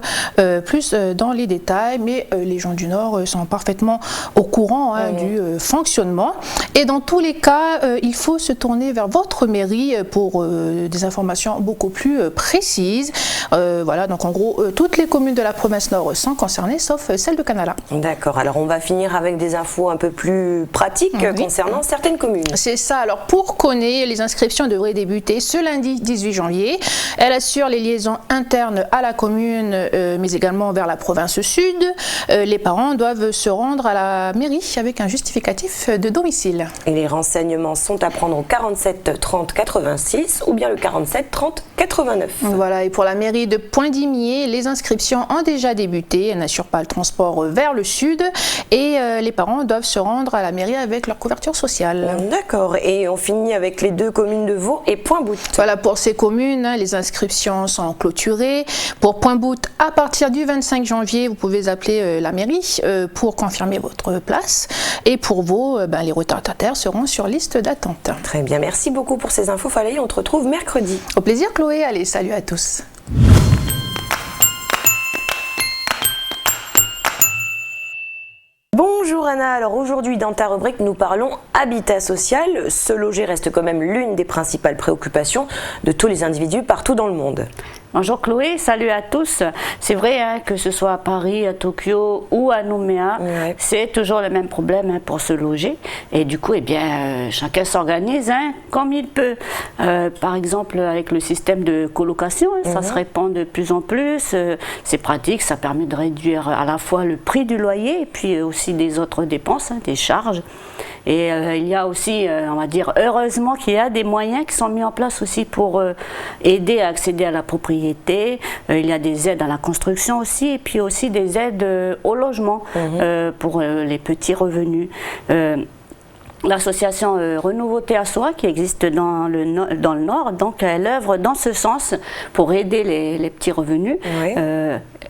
[SPEAKER 10] plus dans les détails, mais les gens du Nord sont parfaitement au courant du fonctionnement. Et dans tous les cas, il faut se tourner vers votre mairie pour des informations beaucoup plus précises. Voilà, donc en gros, toutes les communes de la province Nord sont concernées, sauf celle de Canala.
[SPEAKER 1] D'accord, alors on va finir avec des infos un peu plus pratiques concernant certaines communes.
[SPEAKER 10] C'est ça, alors pour Koné, les inscriptions devraient débuter ce lundi 18 janvier. Elle assure les liaisons internes à la commune, mais également vers la province sud. Les parents doivent se rendre à la mairie avec un justificatif de domicile.
[SPEAKER 1] Et les renseignements sont à prendre au 47 30 86 ou bien le 47 30 89.
[SPEAKER 10] Voilà, et pour la mairie de Poindimier, les inscriptions ont déjà débuté. Elle n'assure pas le transport vers le sud et les parents doivent se rendre à la mairie avec leur couverture sociale.
[SPEAKER 1] D'accord, et on finit avec les deux communes de Vaud et Pointe-Boute.
[SPEAKER 10] Voilà, pour ces communes, les inscriptions sont clôturées. Pour Pointe-Boute, à partir du 25 janvier, vous pouvez appeler la mairie pour confirmer votre place. Et pour Vaud, les retardataires seront sur liste d'attente.
[SPEAKER 1] Très bien, merci beaucoup pour ces infos. Falaï, on te retrouve mercredi.
[SPEAKER 10] Au plaisir Chloé, allez, salut à tous.
[SPEAKER 1] Bonjour Anna, alors aujourd'hui dans ta rubrique nous parlons habitat social. Se loger reste quand même l'une des principales préoccupations de tous les individus partout dans le monde.
[SPEAKER 11] Bonjour Chloé, salut à tous. C'est vrai que ce soit à Paris, à Tokyo ou à Nouméa, c'est toujours le même problème pour se loger. Et du coup, chacun s'organise comme il peut. Par exemple, avec le système de colocation, ça se répand de plus en plus. C'est pratique, ça permet de réduire à la fois le prix du loyer et puis aussi des autres dépenses, des charges. Et il y a aussi, on va dire, heureusement qu'il y a des moyens qui sont mis en place aussi pour aider à accéder à la propriété. Il y a des aides à la construction aussi, et puis aussi des aides au logement pour les petits revenus. L'association Renouveau Théassoa qui existe dans le Nord, donc elle œuvre dans ce sens pour aider les petits revenus.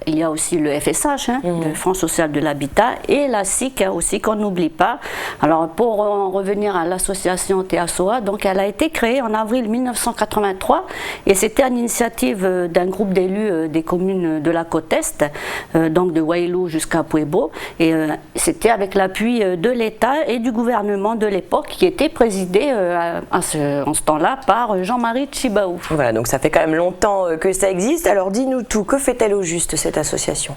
[SPEAKER 11] Il y a aussi le FSH, le Fonds social de l'habitat, et la SIC aussi qu'on n'oublie pas. Alors pour en revenir à l'association Théassoa, donc elle a été créée en avril 1983 et c'était une initiative d'un groupe d'élus des communes de la côte Est, donc de Wailou jusqu'à Pueblo, et c'était avec l'appui de l'État et du gouvernement de l'époque qui était présidé en ce temps-là par Jean-Marie Tchibaou.
[SPEAKER 1] Voilà, donc ça fait quand même longtemps que ça existe. Alors dis-nous tout, que fait-elle au juste cette association ?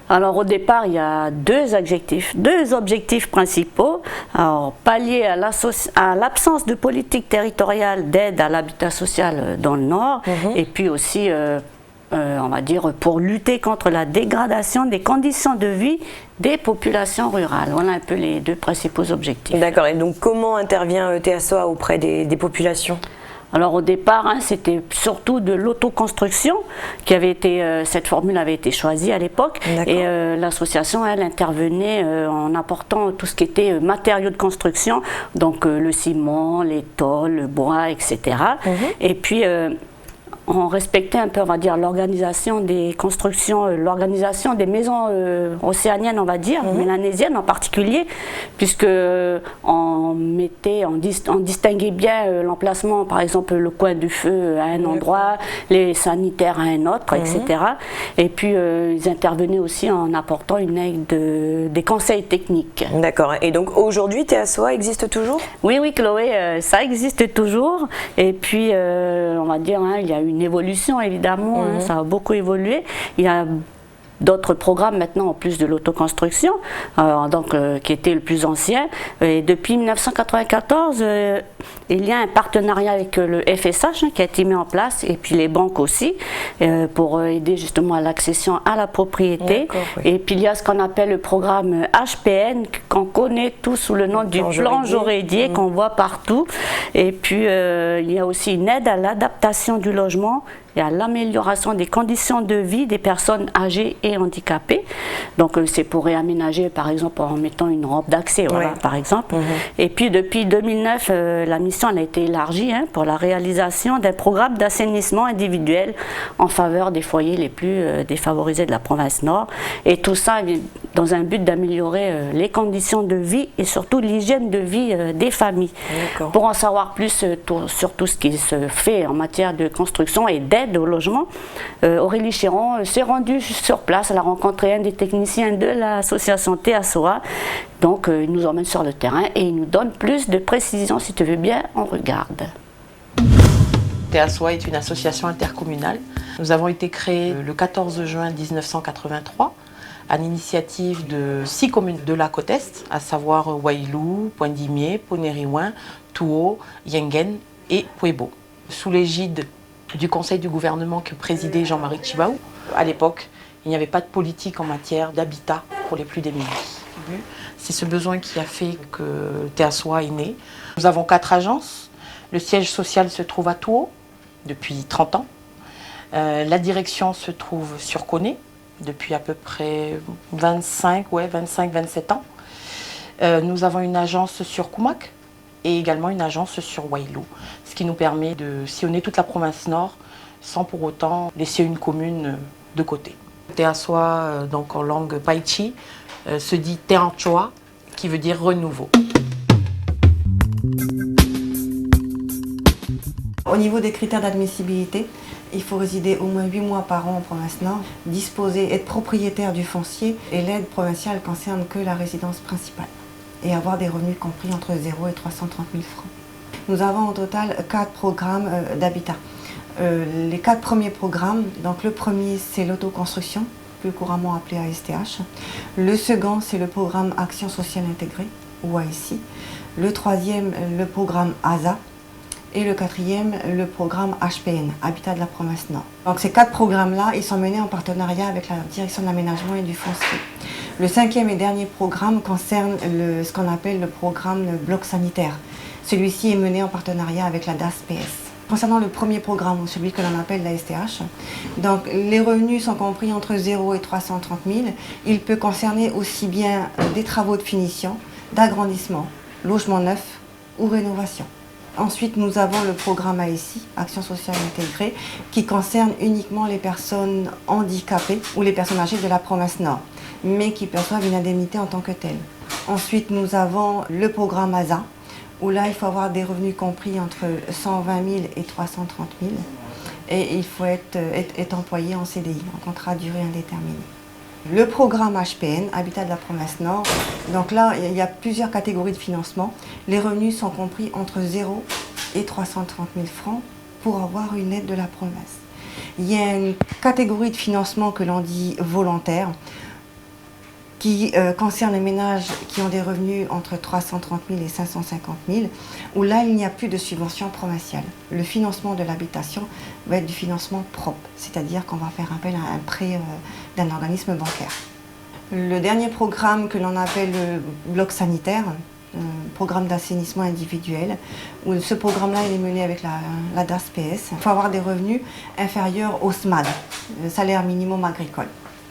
[SPEAKER 11] Alors au départ, il y a deux objectifs principaux. Alors, pallier à l'absence de politique territoriale d'aide à l'habitat social dans le Nord, et puis aussi on va dire, pour lutter contre la dégradation des conditions de vie des populations rurales. Voilà un peu les deux principaux objectifs.
[SPEAKER 1] D'accord, et donc comment intervient Théassoa auprès des populations ?
[SPEAKER 11] Alors au départ, c'était surtout de l'autoconstruction qui avait été, cette formule avait été choisie à l'époque, et l'association, elle intervenait en apportant tout ce qui était matériaux de construction, donc le ciment, les tôles, le bois, etc. Et puis on respectait un peu, on va dire, l'organisation des constructions, l'organisation des maisons océaniennes, on va dire, mélanésiennes en particulier, puisque on distinguait bien l'emplacement, par exemple le coin du feu à un endroit, les sanitaires à un autre, etc. Et puis ils intervenaient aussi en apportant une aide des conseils techniques.
[SPEAKER 1] D'accord, et donc aujourd'hui Théassoa existe toujours ?
[SPEAKER 11] Oui, Chloé, ça existe toujours, et puis on va dire, il y a une évolution évidemment, ça a beaucoup évolué. Il y a d'autres programmes maintenant en plus de l'autoconstruction, qui était le plus ancien. Et depuis 1994, il y a un partenariat avec le FSH qui a été mis en place, et puis les banques aussi, pour aider justement à l'accession à la propriété. Et puis il y a ce qu'on appelle le programme HPN, qu'on connaît tous sous le nom du plan Jorédier, qu'on voit partout. Et puis il y a aussi une aide à l'adaptation du logement et à l'amélioration des conditions de vie des personnes âgées et handicapées. Donc c'est pour réaménager, par exemple, en mettant une rampe d'accès, par exemple. Et puis depuis 2009, la mission a été élargie pour la réalisation d'un programme d'assainissement individuel en faveur des foyers les plus défavorisés de la province Nord. Et tout ça dans un but d'améliorer les conditions de vie et surtout l'hygiène de vie des familles. Pour en savoir plus sur tout ce qui se fait en matière de construction et d'aide l'aide au logement. Aurélie Chéron s'est rendue sur place, elle a rencontré un des techniciens de l'association TSOA. Donc il nous emmène sur le terrain et il nous donne plus de précisions. Si tu veux bien, on regarde.
[SPEAKER 12] TSOA est une association intercommunale. Nous avons été créés le 14 juin 1983 à l'initiative de 6 communes de la côte Est, à savoir Wailou, Poindimié, Ponériouin, Touo, Yengen et Puebo. Sous l'égide du conseil du gouvernement que présidait Jean-Marie Tjibaou. À l'époque, il n'y avait pas de politique en matière d'habitat pour les plus démunis. C'est ce besoin qui a fait que TSOA est né. Nous avons 4 agences. Le siège social se trouve à Touo depuis 30 ans. La direction se trouve sur Koné depuis à peu près 25-27 ans. Nous avons une agence sur Koumak et également une agence sur Wailou, ce qui nous permet de sillonner toute la province nord sans pour autant laisser une commune de côté. TSOA, donc en langue Paichi, se dit Teanchoa, qui veut dire renouveau.
[SPEAKER 13] Au niveau des critères d'admissibilité, il faut résider au moins 8 mois par an en province nord, disposer, être propriétaire du foncier et l'aide provinciale concerne que la résidence principale et avoir des revenus compris entre 0 et 330 000 francs. Nous avons au total 4 programmes d'habitat. Les 4 premiers programmes, donc le premier c'est l'autoconstruction, plus couramment appelé ASTH. Le second c'est le programme Action sociale intégrée, ou ASI. Le troisième, le programme ASA. Et le quatrième, le programme HPN, Habitat de la province Nord. Donc ces 4 programmes-là, ils sont menés en partenariat avec la direction de l'aménagement et du foncier. Le 5e et dernier programme concerne ce qu'on appelle le programme bloc sanitaire. Celui-ci est mené en partenariat avec la DAS-PS. Concernant le premier programme, ou celui que l'on appelle la STH, donc les revenus sont compris entre 0 et 330 000. Il peut concerner aussi bien des travaux de finition, d'agrandissement, logement neuf ou rénovation. Ensuite, nous avons le programme ASI, Action sociale intégrée, qui concerne uniquement les personnes handicapées ou les personnes âgées de la province Nord, mais qui perçoivent une indemnité en tant que telle. Ensuite, nous avons le programme ASA, où là, il faut avoir des revenus compris entre 120 000 et 330 000, et il faut être employé en CDI, en contrat à durée indéterminée. Le programme HPN, Habitat de la province Nord, donc là, il y a plusieurs catégories de financement. Les revenus sont compris entre 0 et 330 000 francs pour avoir une aide de la province. Il y a une catégorie de financement que l'on dit volontaire, qui concerne les ménages qui ont des revenus entre 330 000 et 550 000, où là, il n'y a plus de subvention provinciale. Le financement de l'habitation va être du financement propre, c'est-à-dire qu'on va faire appel à un prêt d'un organisme bancaire. Le dernier programme que l'on appelle le bloc sanitaire, programme d'assainissement individuel, où ce programme-là il est mené avec la DAS-PS. Il faut avoir des revenus inférieurs au SMAD, le salaire minimum agricole.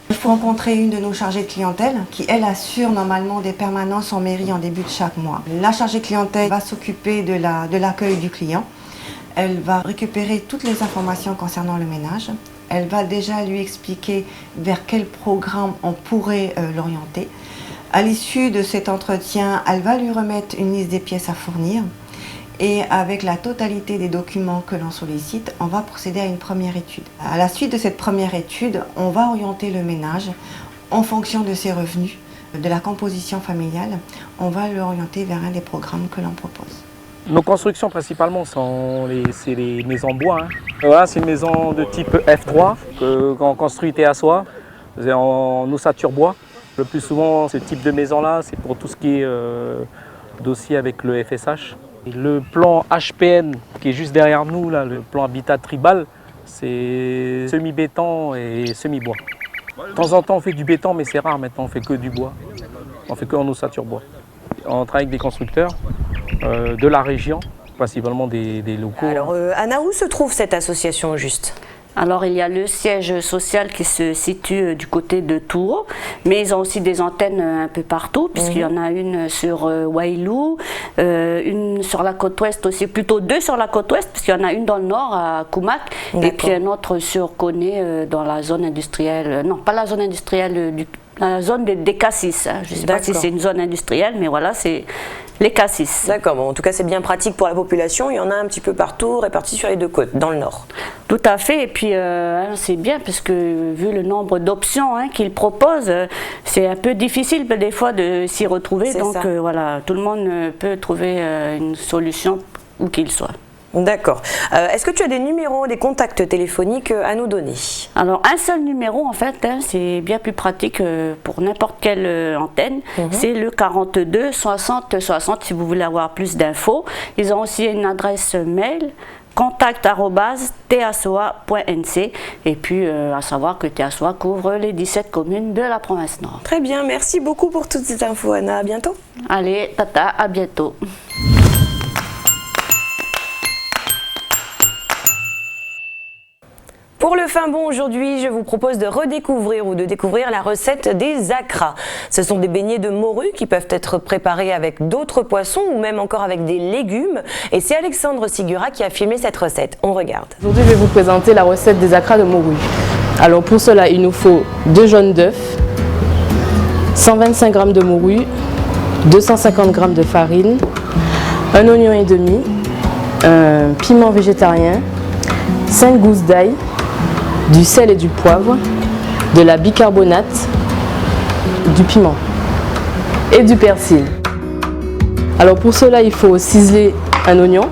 [SPEAKER 13] Il faut rencontrer une de nos chargées de clientèle qui, elle, assure normalement des permanences en mairie en début de chaque mois. La chargée de clientèle va s'occuper de l'accueil du client. Elle va récupérer toutes les informations concernant le ménage. Elle va déjà lui expliquer vers quel programme on pourrait l'orienter. À l'issue de cet entretien, elle va lui remettre une liste des pièces à fournir. Et avec la totalité des documents que l'on sollicite, on va procéder à une première étude. À la suite de cette première étude, on va orienter le ménage en fonction de ses revenus, de la composition familiale. On va l'orienter vers un des programmes que l'on propose.
[SPEAKER 14] Nos constructions principalement, c'est les maisons en bois. Voilà, c'est une maison de type F3 qu'on construit TSOA en ossature bois. Le plus souvent, ce type de maison-là, c'est pour tout ce qui est dossier avec le FSH. Et le plan HPN qui est juste derrière nous, là, le plan habitat tribal, c'est semi-béton et semi-bois. De temps en temps, on fait du béton, mais c'est rare maintenant, on fait que du bois. On fait que en ossature bois. On travaille avec des constructeurs de la région, principalement des locaux.
[SPEAKER 1] Alors, Anna, où se trouve cette association au juste ?
[SPEAKER 11] Alors, il y a le siège social qui se situe du côté de Touo, mais ils ont aussi des antennes un peu partout, puisqu'il y en a une sur Wailou, une sur la côte ouest aussi, plutôt 2 sur la côte ouest, puisqu'il y en a une dans le nord à Koumak, et puis un autre sur Koné dans la zone industrielle, non pas la zone industrielle la zone des cassis. Je ne sais pas si c'est une zone industrielle, mais voilà, c'est les cassis.
[SPEAKER 1] D'accord, bon, en tout cas c'est bien pratique pour la population, il y en a un petit peu partout, répartis sur les deux côtes, dans le nord.
[SPEAKER 11] Tout à fait, et puis c'est bien parce que vu le nombre d'options qu'ils proposent, c'est un peu difficile des fois de s'y retrouver, donc voilà, tout le monde peut trouver une solution où qu'il soit.
[SPEAKER 1] D'accord. Est-ce que tu as des numéros, des contacts téléphoniques à nous donner?
[SPEAKER 11] Alors un seul numéro en fait, c'est bien plus pratique pour n'importe quelle antenne. C'est le 42 60 60 si vous voulez avoir plus d'infos. Ils ont aussi une adresse mail contact@tsoa.nc et puis à savoir que TSOA couvre les 17 communes de la province Nord.
[SPEAKER 1] Très bien, merci beaucoup pour toutes ces infos Anna, à bientôt.
[SPEAKER 11] Allez, tata, à bientôt.
[SPEAKER 1] Pour le fin bon aujourd'hui, je vous propose de redécouvrir ou de découvrir la recette des akras. Ce sont des beignets de morue qui peuvent être préparés avec d'autres poissons ou même encore avec des légumes. Et c'est Alexandre Sigura qui a filmé cette recette. On regarde.
[SPEAKER 15] Aujourd'hui, je vais vous présenter la recette des akras de morue. Alors pour cela, il nous faut 2 jaunes d'œufs, 125 g de morue, 250 g de farine, un oignon et demi, un piment végétarien, 5 gousses d'ail, du sel et du poivre, de la bicarbonate, du piment et du persil. Alors pour cela, il faut ciseler un oignon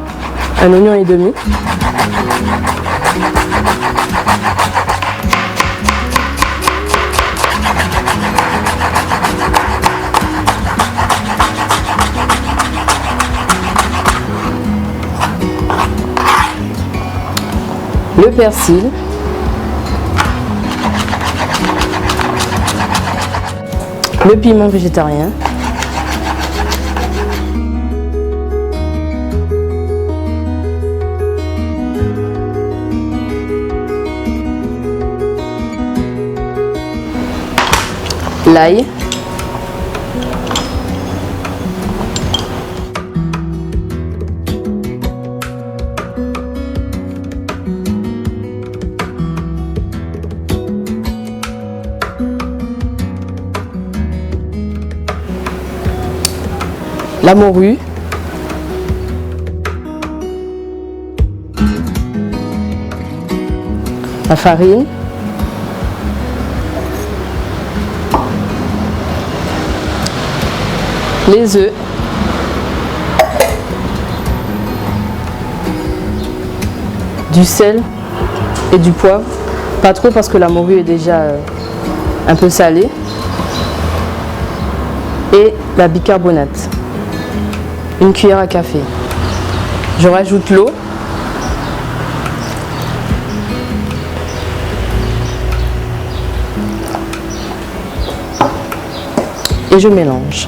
[SPEAKER 15] et demi. Le persil, le piment végétarien, l'ail, la morue, la farine, les œufs, du sel et du poivre, pas trop parce que la morue est déjà un peu salée, et la bicarbonate. Une cuillère à café. Je rajoute l'eau. Et je mélange.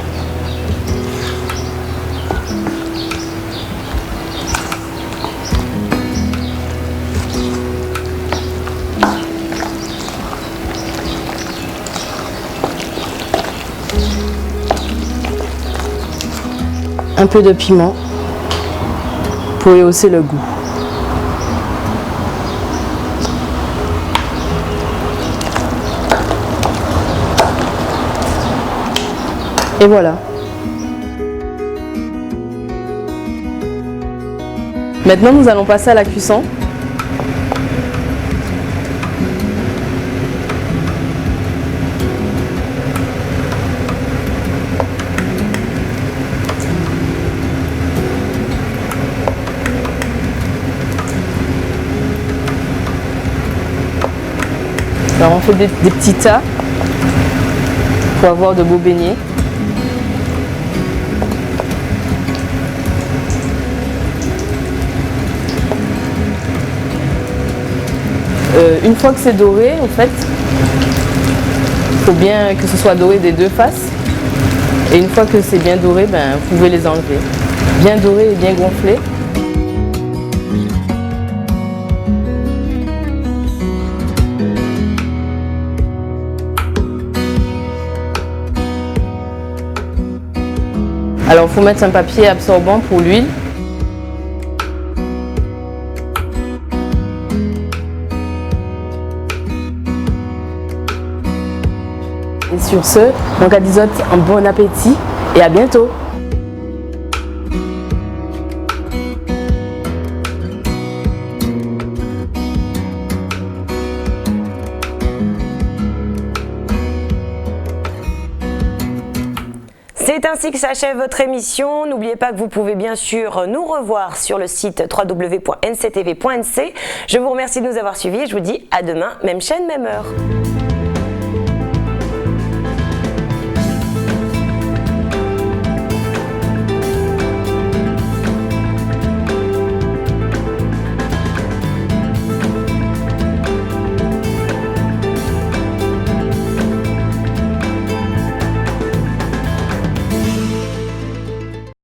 [SPEAKER 15] Un peu de piment pour rehausser le goût. Et voilà. Maintenant, nous allons passer à la cuisson. Alors on fait des petits tas pour avoir de beaux beignets. Une fois que c'est doré, en fait, il faut bien que ce soit doré des deux faces. Et une fois que c'est bien doré, vous pouvez les enlever. Bien doré et bien gonflé. Alors il faut mettre un papier absorbant pour l'huile. Et sur ce, on vous souhaite un bon appétit et à bientôt.
[SPEAKER 1] C'est ainsi que s'achève votre émission. N'oubliez pas que vous pouvez bien sûr nous revoir sur le site www.nctv.nc. Je vous remercie de nous avoir suivis et je vous dis à demain, même chaîne, même heure.